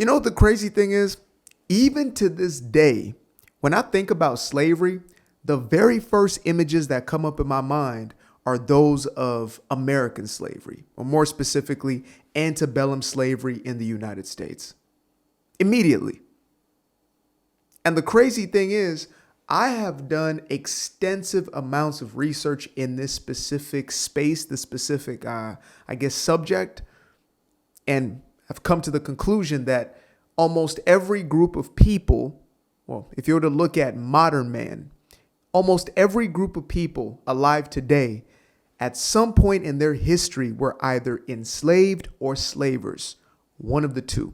The crazy thing is, even to this day, when I think about slavery, the very first images that come up in my mind are those of American slavery, or more specifically, antebellum slavery in the United States. Immediately. And the crazy thing is, I have done extensive amounts of research in this specific space, this specific, subject, and I've come to the conclusion that almost every group of people, well, if you were to look at modern man, almost every group of people alive today at some point in their history were either enslaved or slavers, one of the two.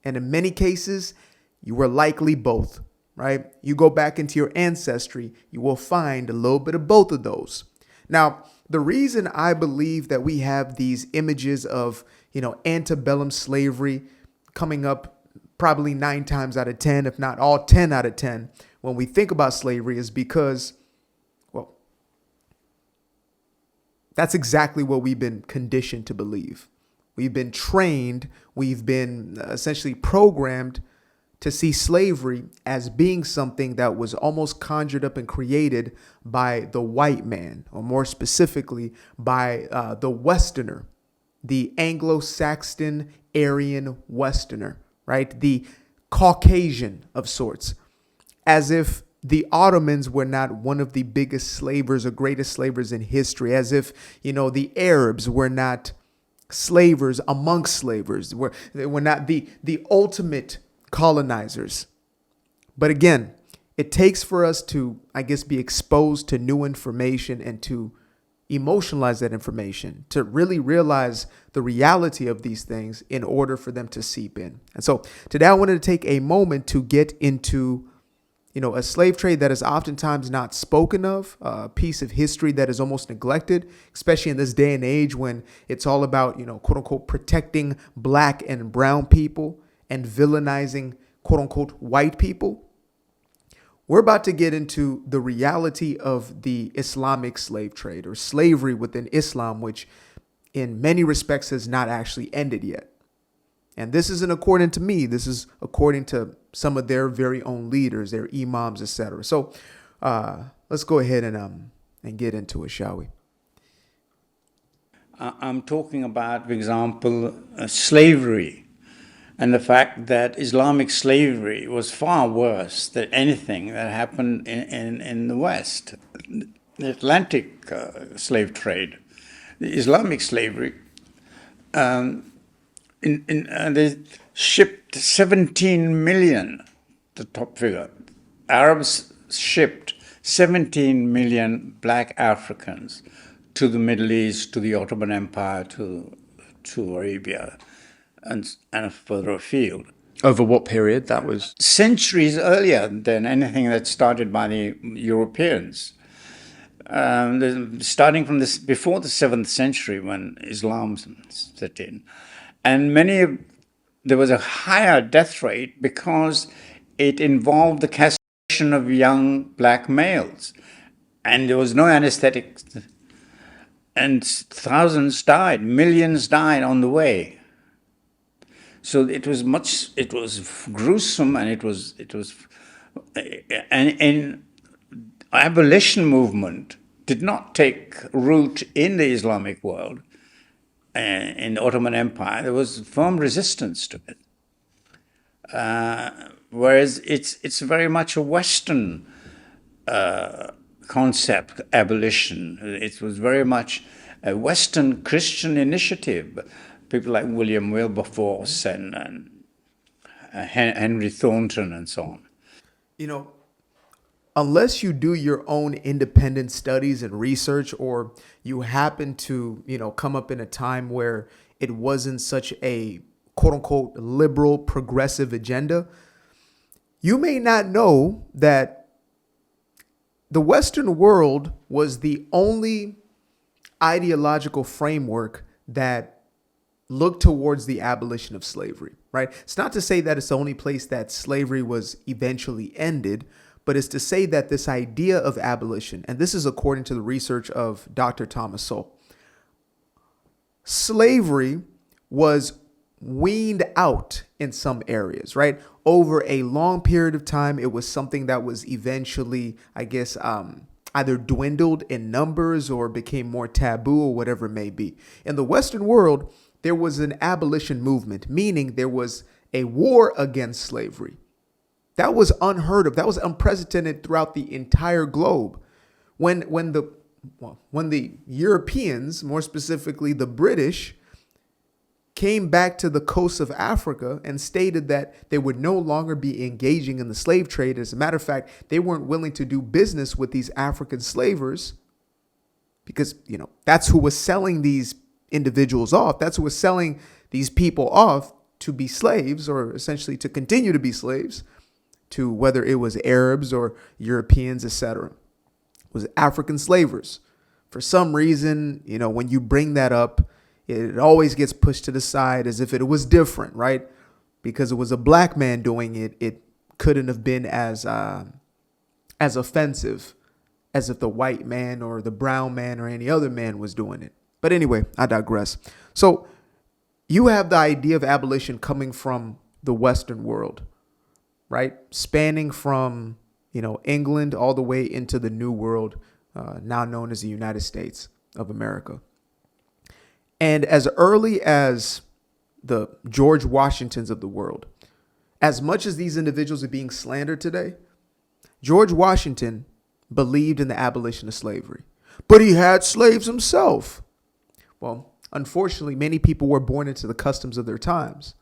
And in many cases, you were likely both, right? You go back into your ancestry, you will find a little bit of both of those. Now, the reason I believe that we have these images of, antebellum slavery coming up probably 9 times out of 10, if not all 10 out of 10, when we think about slavery is because, well, that's exactly what we've been conditioned to believe. We've been trained, we've been essentially programmed to see slavery as being something that was almost conjured up and created by the white man, or more specifically by the Westerner, the Anglo-Saxon Aryan Westerner, right? The Caucasian of sorts, as if the Ottomans were not one of the biggest slavers or greatest slavers in history, as if, the Arabs were not slavers amongst slavers, they were not the ultimate colonizers. But again, it takes for us to, be exposed to new information and to emotionalize that information, to really realize the reality of these things in order for them to seep in. And so today I wanted to take a moment to get into, a slave trade that is oftentimes not spoken of, a piece of history that is almost neglected, especially in this day and age when it's all about, quote unquote, protecting black and brown people and villainizing, quote unquote, white people. We're about to get into the reality of the Islamic slave trade, or slavery within Islam, which in many respects has not actually ended yet. And this isn't according to me. This is according to some of their very own leaders, their imams, etc. So let's go ahead and get into it, shall we? I'm talking about, for example, slavery. And the fact that Islamic slavery was far worse than anything that happened in the West. The Atlantic slave trade, the Islamic slavery, they shipped 17 million, the top figure. Arabs shipped 17 million black Africans to the Middle East, to the Ottoman Empire, to Arabia, and further afield. Over what period? That was centuries earlier than anything that started by the Europeans. Starting from before the 7th century, when Islam set in. And there was a higher death rate because it involved the castration of young black males. And there was no anesthetic. And thousands died, millions died on the way. So it was gruesome, and abolition movement did not take root in the Islamic world. In the Ottoman Empire, there was firm resistance to it. Whereas it's very much a Western concept, abolition. It was very much a Western Christian initiative. People like William Wilberforce and Henry Thornton and so on. Unless you do your own independent studies and research, or you happen to, come up in a time where it wasn't such a quote unquote liberal progressive agenda, you may not know that the Western world was the only ideological framework that looked towards the abolition of slavery, right? It's not to say that it's the only place that slavery was eventually ended, but it's to say that this idea of abolition, and this is according to the research of Dr. Thomas Sowell, slavery was weaned out in some areas, right? Over a long period of time, it was something that was eventually, I guess, either dwindled in numbers or became more taboo or whatever it may be. In the Western world, there was an abolition movement, meaning there was a war against slavery. That was unheard of. That was unprecedented throughout the entire globe. When the Europeans, more specifically the British, came back to the coast of Africa and stated that they would no longer be engaging in the slave trade. As a matter of fact, they weren't willing to do business with these African slavers because, that's who was selling these individuals off. That's who was selling these people off to be slaves, or essentially to continue to be slaves to whether it was Arabs or Europeans, etc. It was African slavers. For some reason, when you bring that up, it always gets pushed to the side as if it was different, right? Because it was a black man doing it, it couldn't have been as offensive as if the white man or the brown man or any other man was doing it. But anyway, I digress. So you have the idea of abolition coming from the Western world, right? Spanning from, England all the way into the New World, now known as the United States of America. And as early as the George Washingtons of the world, as much as these individuals are being slandered today, George Washington believed in the abolition of slavery, but he had slaves himself. Well, unfortunately, many people were born into the customs of their times.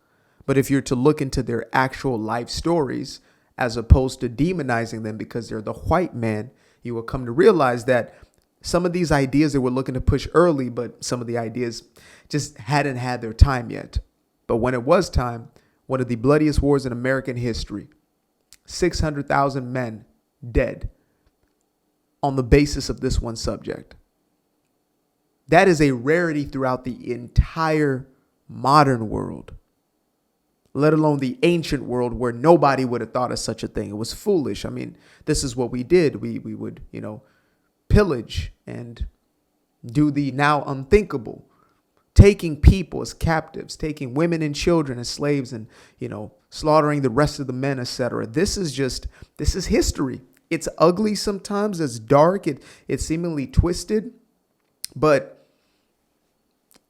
But if you're to look into their actual life stories, as opposed to demonizing them because they're the white man, you will come to realize that some of these ideas they were looking to push early, but some of the ideas just hadn't had their time yet. But when it was time, one of the bloodiest wars in American history, 600,000 men dead on the basis of this one subject. That is a rarity throughout the entire modern world, let alone the ancient world where nobody would have thought of such a thing. It was foolish. I mean, this is what we did. We would, pillage and do the now unthinkable, taking people as captives, taking women and children as slaves and, slaughtering the rest of the men, etc. This is history. It's ugly sometimes. It's dark. It's seemingly twisted, but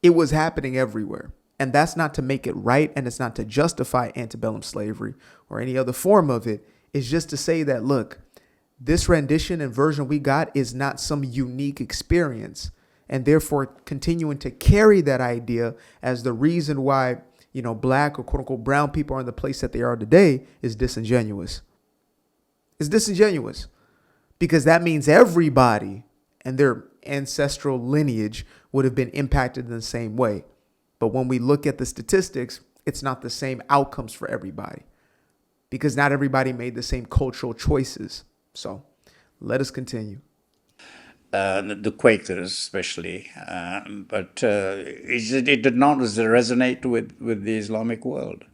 it was happening everywhere. And that's not to make it right. And it's not to justify antebellum slavery or any other form of it. It's just to say that, look, this rendition and version we got is not some unique experience. And therefore, continuing to carry that idea as the reason why, black or quote unquote brown people are in the place that they are today is disingenuous. It's disingenuous because that means everybody and their ancestral lineage would have been impacted in the same way. But when we look at the statistics, it's not the same outcomes for everybody because not everybody made the same cultural choices. So let us continue. The Quakers especially, but it did not resonate with the Islamic world.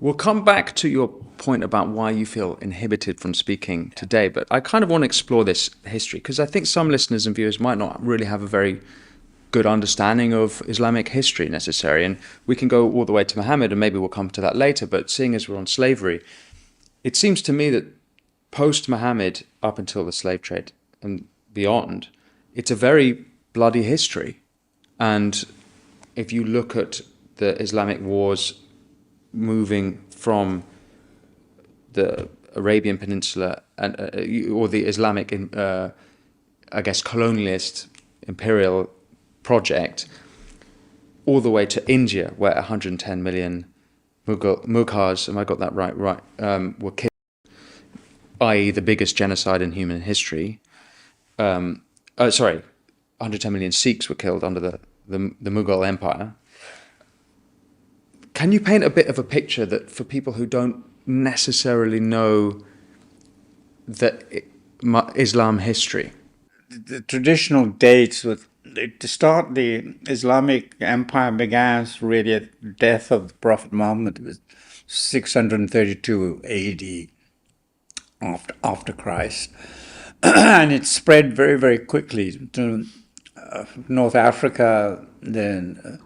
We'll come back to your point about why you feel inhibited from speaking today, but I kind of want to explore this history because I think some listeners and viewers might not really have a very good understanding of Islamic history necessarily, and we can go all the way to Muhammad, and maybe we'll come to that later, but seeing as we're on slavery, it seems to me that post-Muhammad, up until the slave trade and beyond, it's a very bloody history. And if you look at the Islamic wars moving from the Arabian Peninsula and or the Islamic, colonialist imperial project, all the way to India, where 110 million Mughals, am I got that right, were killed, i.e. the biggest genocide in human history. 110 million Sikhs were killed under the Mughal Empire. Can you paint a bit of a picture that for people who don't necessarily know Islam history? The traditional dates to start the Islamic Empire began really at the death of the Prophet Muhammad. It was 632 AD after Christ. And it spread very, very quickly to North Africa, then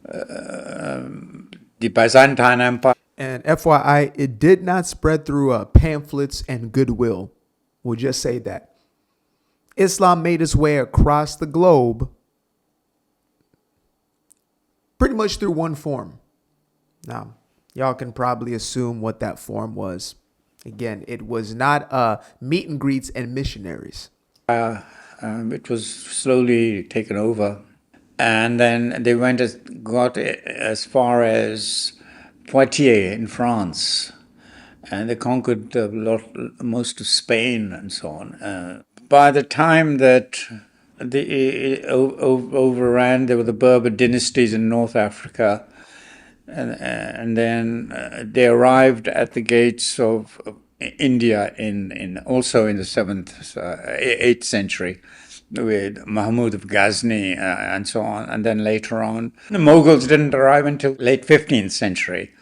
the Byzantine Empire. And FYI, it did not spread through pamphlets and goodwill. We'll just say that. Islam made its way across the globe pretty much through one form. Now, y'all can probably assume what that form was. Again, it was not meet and greets and missionaries. It was slowly taken over. And then they got as far as Poitiers in France. And they conquered most of Spain and so on. By the time that they overran, there were the Berber dynasties in North Africa. And then they arrived at the gates of India also in the 8th century with Mahmud of Ghazni and so on. And then later on, the Mughals didn't arrive until late 15th century.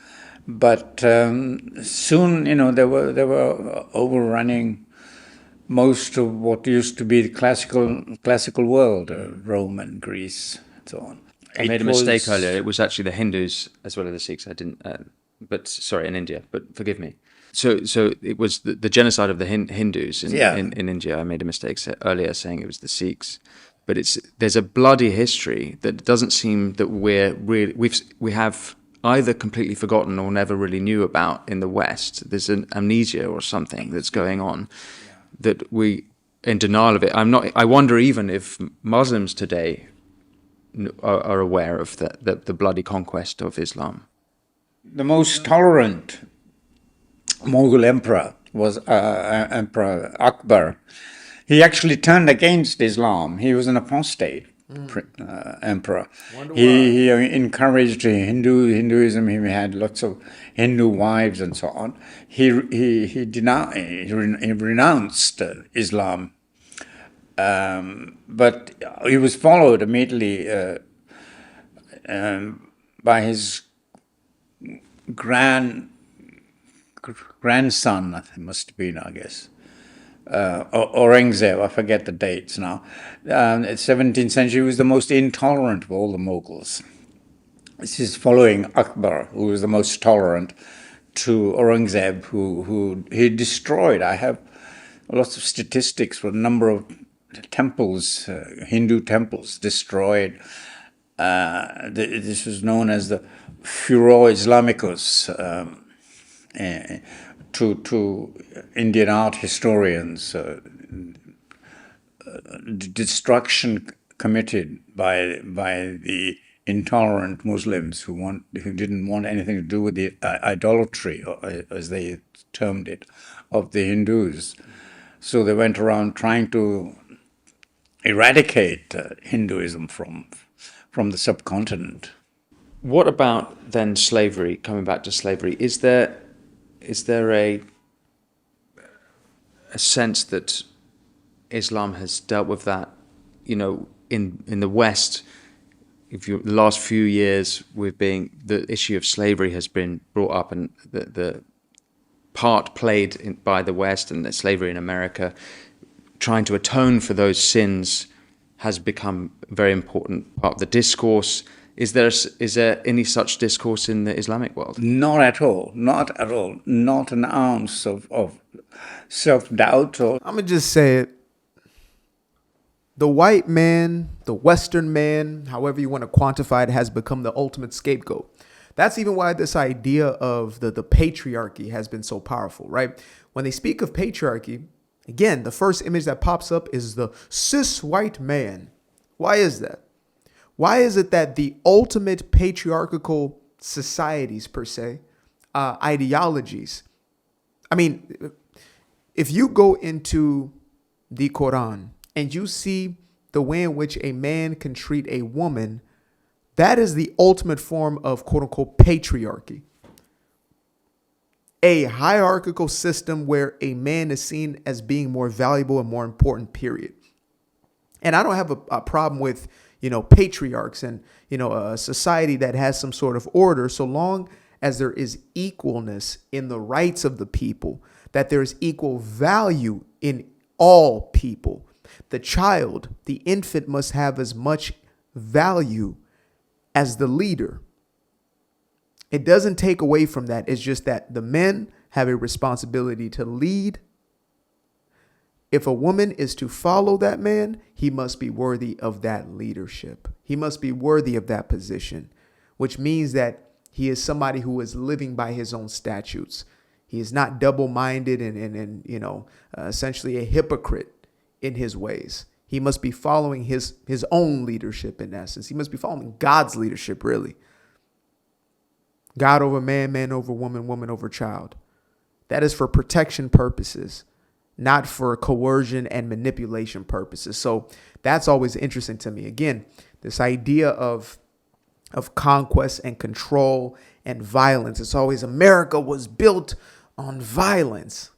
But soon, they were overrunning most of what used to be the classical world, Rome and Greece and so on. I made a mistake earlier. It was actually the Hindus as well as the Sikhs. I didn't, but sorry, in India. But forgive me. So it was the genocide of the Hindus in India. I made a mistake earlier saying it was the Sikhs, but there's a bloody history that doesn't seem that we have either completely forgotten or never really knew about in the West. There's an amnesia or something that's going on that we in denial of it. I wonder even if Muslims today are aware of the bloody conquest of Islam. The most tolerant Mughal emperor was Emperor Akbar. He actually turned against Islam. He was an apostate emperor. He encouraged Hinduism. He had lots of Hindu wives and so on. He renounced Islam. But he was followed immediately by his grandson, it must have been, I guess, Aurangzeb. I forget the dates now. In the 17th century, he was the most intolerant of all the Mughals. This is following Akbar, who was the most tolerant, to Aurangzeb, who he destroyed. I have lots of statistics for the number of temples, Hindu temples destroyed. This was known as the Furor Islamicus to Indian art historians. Destruction committed by the intolerant Muslims who didn't want anything to do with the idolatry, as they termed it, of the Hindus. So they went around trying to eradicate Hinduism from the subcontinent. What about then slavery? Coming back to slavery, is there a sense that Islam has dealt with that? In the West, the last few years, the issue of slavery has been brought up, and the part played by the West and the slavery in America, trying to atone for those sins, has become a very important part of the discourse. Is there any such discourse in the Islamic world? Not at all. Not at all. Not an ounce of self-doubt. I'm going to just say it. The white man, the Western man, however you want to quantify it, has become the ultimate scapegoat. That's even why this idea of the patriarchy has been so powerful, right? When they speak of patriarchy, again, the first image that pops up is the cis white man. Why is that? Why is it that the ultimate patriarchal societies, per se, ideologies? I mean, if you go into the Quran and you see the way in which a man can treat a woman, that is the ultimate form of quote unquote patriarchy. A hierarchical system where a man is seen as being more valuable and more important, period. And I don't have a problem with, patriarchs and, a society that has some sort of order, so long as there is equalness in the rights of the people, that there is equal value in all people. The child, the infant, must have as much value as the leader. It doesn't take away from that. It's just that the men have a responsibility to lead. If a woman is to follow that man, he must be worthy of that leadership. He must be worthy of that position, which means that he is somebody who is living by his own statutes. He is not double-minded and essentially a hypocrite in his ways. He must be following his own leadership in essence. He must be following God's leadership, really. God over man, man over woman, woman over child. That is for protection purposes, not for coercion and manipulation purposes. So that's always interesting to me. Again, this idea of conquest and control and violence. It's always America was built on violence.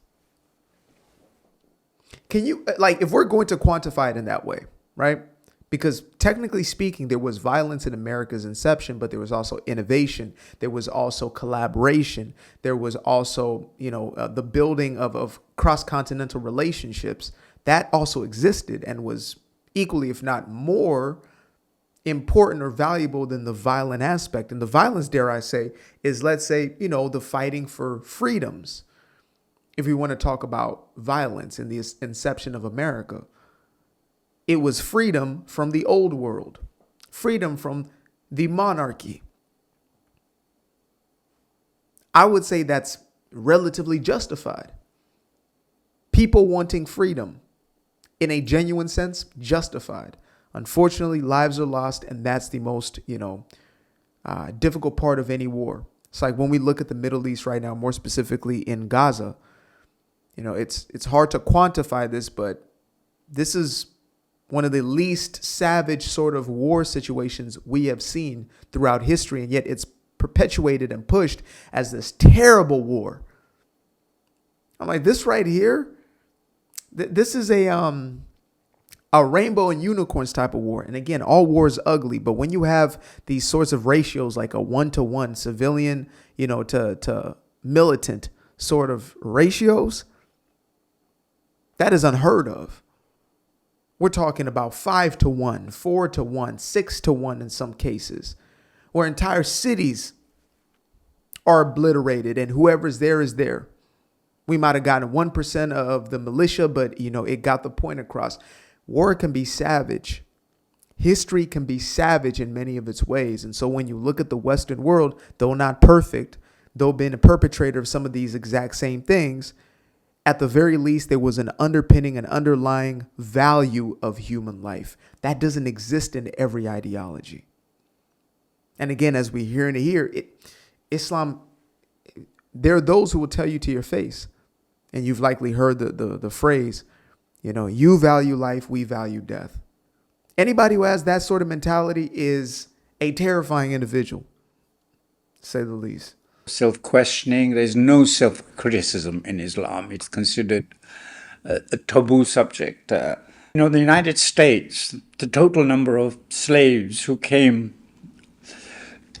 Can you, if we're going to quantify it in that way, right? Because technically speaking, there was violence in America's inception, but there was also innovation. There was also collaboration. There was also, the building of cross-continental relationships. That also existed and was equally, if not more, important or valuable than the violent aspect. And the violence, dare I say, is, let's say, the fighting for freedoms. If we want to talk about violence in the inception of America, it was freedom from the old world, freedom from the monarchy. I would say that's relatively justified. People wanting freedom in a genuine sense, justified. Unfortunately, lives are lost, and that's the most, difficult part of any war. It's like when we look at the Middle East right now, more specifically in Gaza, it's hard to quantify this, but this is one of the least savage sort of war situations we have seen throughout history, and yet it's perpetuated and pushed as this terrible war. I'm like, this right here, this is a rainbow and unicorns type of war. And again, all war is ugly, but when you have these sorts of ratios, like a 1-to-1 civilian, to militant sort of ratios, that is unheard of. We're talking about 5-to-1, 4-to-1, 6-to-1 in some cases, where entire cities are obliterated and whoever's there is there. We might have gotten 1% of the militia, but it got the point across. War can be savage. History can be savage in many of its ways. And so when you look at the Western world, though not perfect, though being a perpetrator of some of these exact same things, at the very least, there was an underpinning, an underlying value of human life. That doesn't exist in every ideology. And again, as we hear and hear, Islam, there are those who will tell you to your face, and you've likely heard the phrase, you value life, we value death. Anybody who has that sort of mentality is a terrifying individual, to say the least. Self-questioning. There's no self-criticism in Islam. It's considered a taboo subject. The United States, the total number of slaves who came,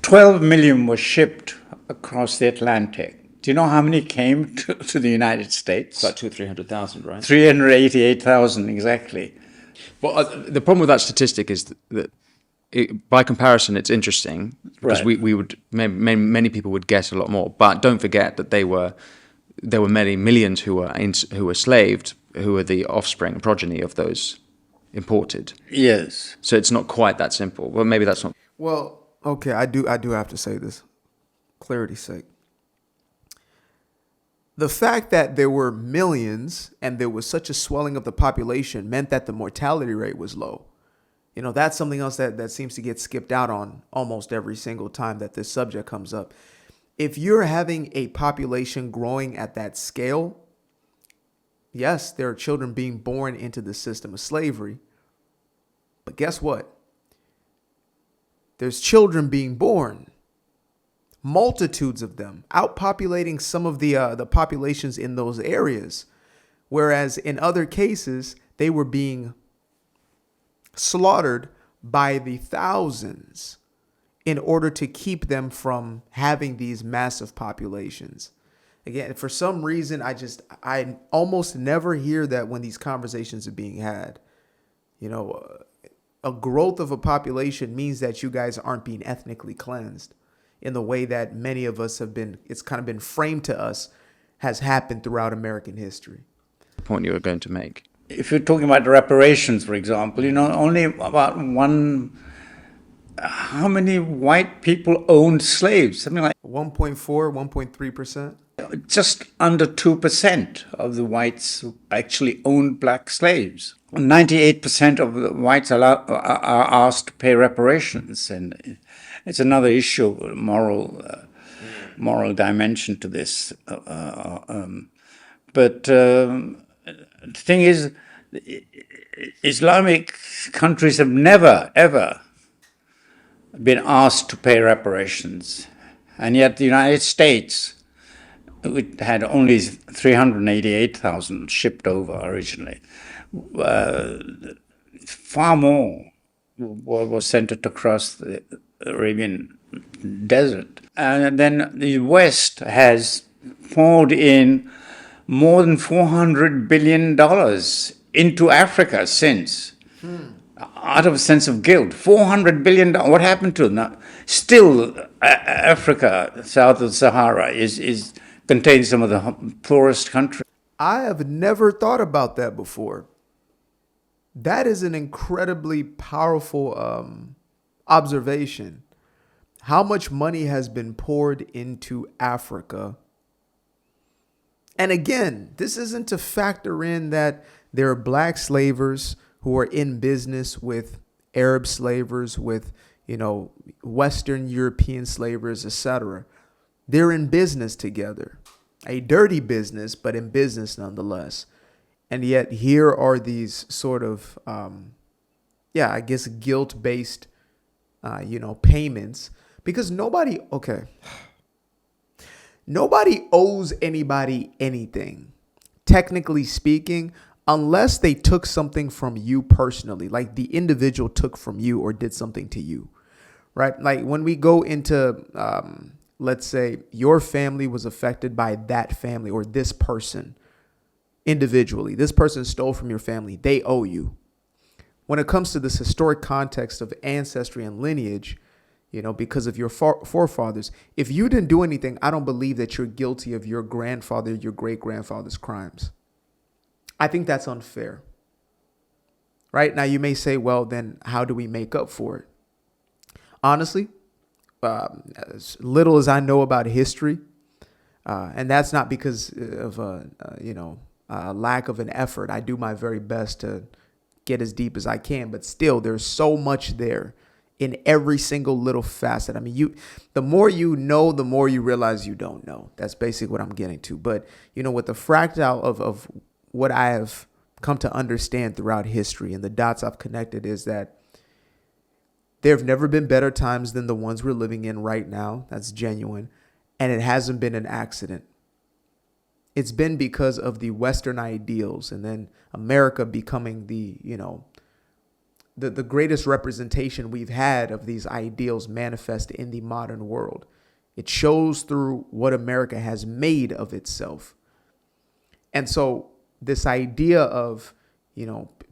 12 million were shipped across the Atlantic. Do you know how many came to the United States? It's like 200,000, 300,000, right? 388,000, exactly. Well, the problem with that statistic is that by comparison, it's interesting because Right. we would many people would guess a lot more. But don't forget that there were many millions who were slaved, who were the offspring, progeny of those imported. Yes. So it's not quite that simple. Well, maybe that's not. Well, okay, I do have to say this, clarity's sake. The fact that there were millions and there was such a swelling of the population meant that the mortality rate was low. That's something else that seems to get skipped out on almost every single time that this subject comes up. If you're having a population growing at that scale, yes, there are children being born into the system of slavery. But guess what? There's children being born, multitudes of them, outpopulating some of the populations in those areas. Whereas in other cases, they were being slaughtered by the thousands in order to keep them from having these massive populations. Again, for some reason, I almost never hear that when these conversations are being had. a growth of a population means that you guys aren't being ethnically cleansed in the way that many of us have been. It's kind of been framed to us has happened throughout American history. The point you were going to make. If you're talking about reparations, for example, only about how many white people owned slaves? Something like 1.4, 1.3%. just under 2% of the whites actually owned black slaves. 98% of the whites are asked to pay reparations, and it's another issue, moral dimension to this. But the thing is, Islamic countries have never, ever been asked to pay reparations. And yet the United States, it had only 388,000 shipped over originally. Far more was sent across the Arabian desert. And then the West has poured in more than $400 billion into Africa since, out of a sense of guilt. $400 billion. What happened to them? Still, Africa, south of Sahara, contains some of the poorest countries. I have never thought about that before. That is an incredibly powerful observation. How much money has been poured into Africa? And again, this isn't to factor in that there are black slavers who are in business with Arab slavers, with, Western European slavers, etc. They're in business together, a dirty business, but in business nonetheless. And yet here are these sort of, guilt-based, payments, because nobody owes anybody anything, technically speaking, unless they took something from you personally, like the individual took from you or did something to you, right? Like when we go into, let's say your family was affected by that family or this person individually, this person stole from your family, they owe you. When it comes to this historic context of ancestry and lineage, because of your forefathers, if you didn't do anything, I don't believe that you're guilty of your grandfather, your great-grandfather's crimes. I think that's unfair. Right? Now, you may say, well, then how do we make up for it? Honestly, as little as I know about history, and that's not because of a lack of an effort. I do my very best to get as deep as I can, but still, there's so much there in every single little facet. I mean, the more you know, the more you realize you don't know. That's basically what I'm getting to. But, with the fractal of what I have come to understand throughout history and the dots I've connected is that there have never been better times than the ones we're living in right now. That's genuine. And it hasn't been an accident. It's been because of the Western ideals and then America becoming the greatest representation we've had of these ideals manifest in the modern world. It shows through what America has made of itself. And so this idea of,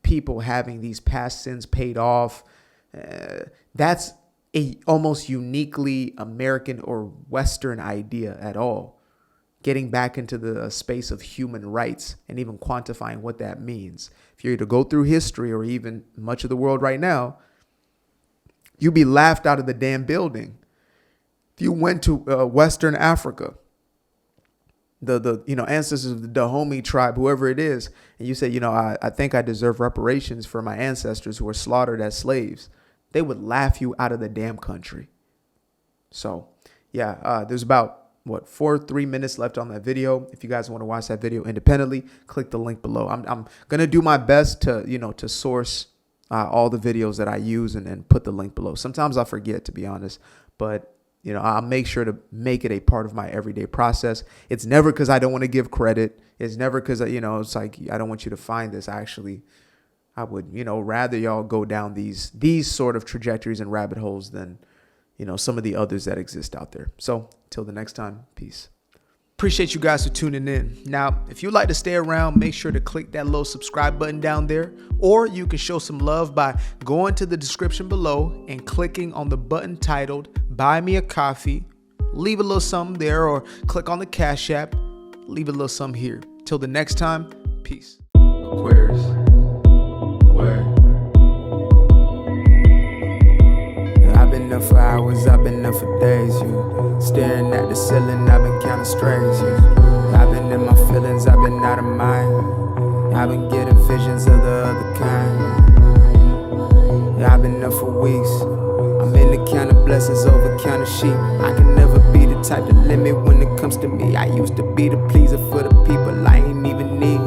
people having these past sins paid off, that's a almost uniquely American or Western idea at all. Getting back into the space of human rights and even quantifying what that means. If you're to go through history or even much of the world right now, you'd be laughed out of the damn building. If you went to Western Africa, the ancestors of the Dahomey tribe, whoever it is, and you say, I think I deserve reparations for my ancestors who were slaughtered as slaves, they would laugh you out of the damn country. So, there's about 3 minutes left on that video. If you guys want to watch that video independently, click the link below. I'm gonna do my best to to source all the videos that I use and put the link below. Sometimes I forget, to be honest, but I'll make sure to make it a part of my everyday process. It's never because I don't want to give credit. It's never because it's like I don't want you to find this. I would rather y'all go down these sort of trajectories and rabbit holes than some of the others that exist out there. So till the next time, peace. Appreciate you guys for tuning in. Now, if you'd like to stay around, make sure to click that little subscribe button down there, or you can show some love by going to the description below and clicking on the button titled Buy Me a Coffee. Leave a little something there, or click on the Cash App. Leave a little something here. Till the next time, peace. Aquarius. Where? I've been up for hours, I've been up for days, you. Staring at the ceiling, I've been counting strays, you. I've been in my feelings, I've been out of mind. I've been getting visions of the other kind. Yeah, I've been up for weeks. I'm in the count of blessings over count of sheep. I can never be the type to limit when it comes to me. I used to be the pleaser for the people I ain't even need.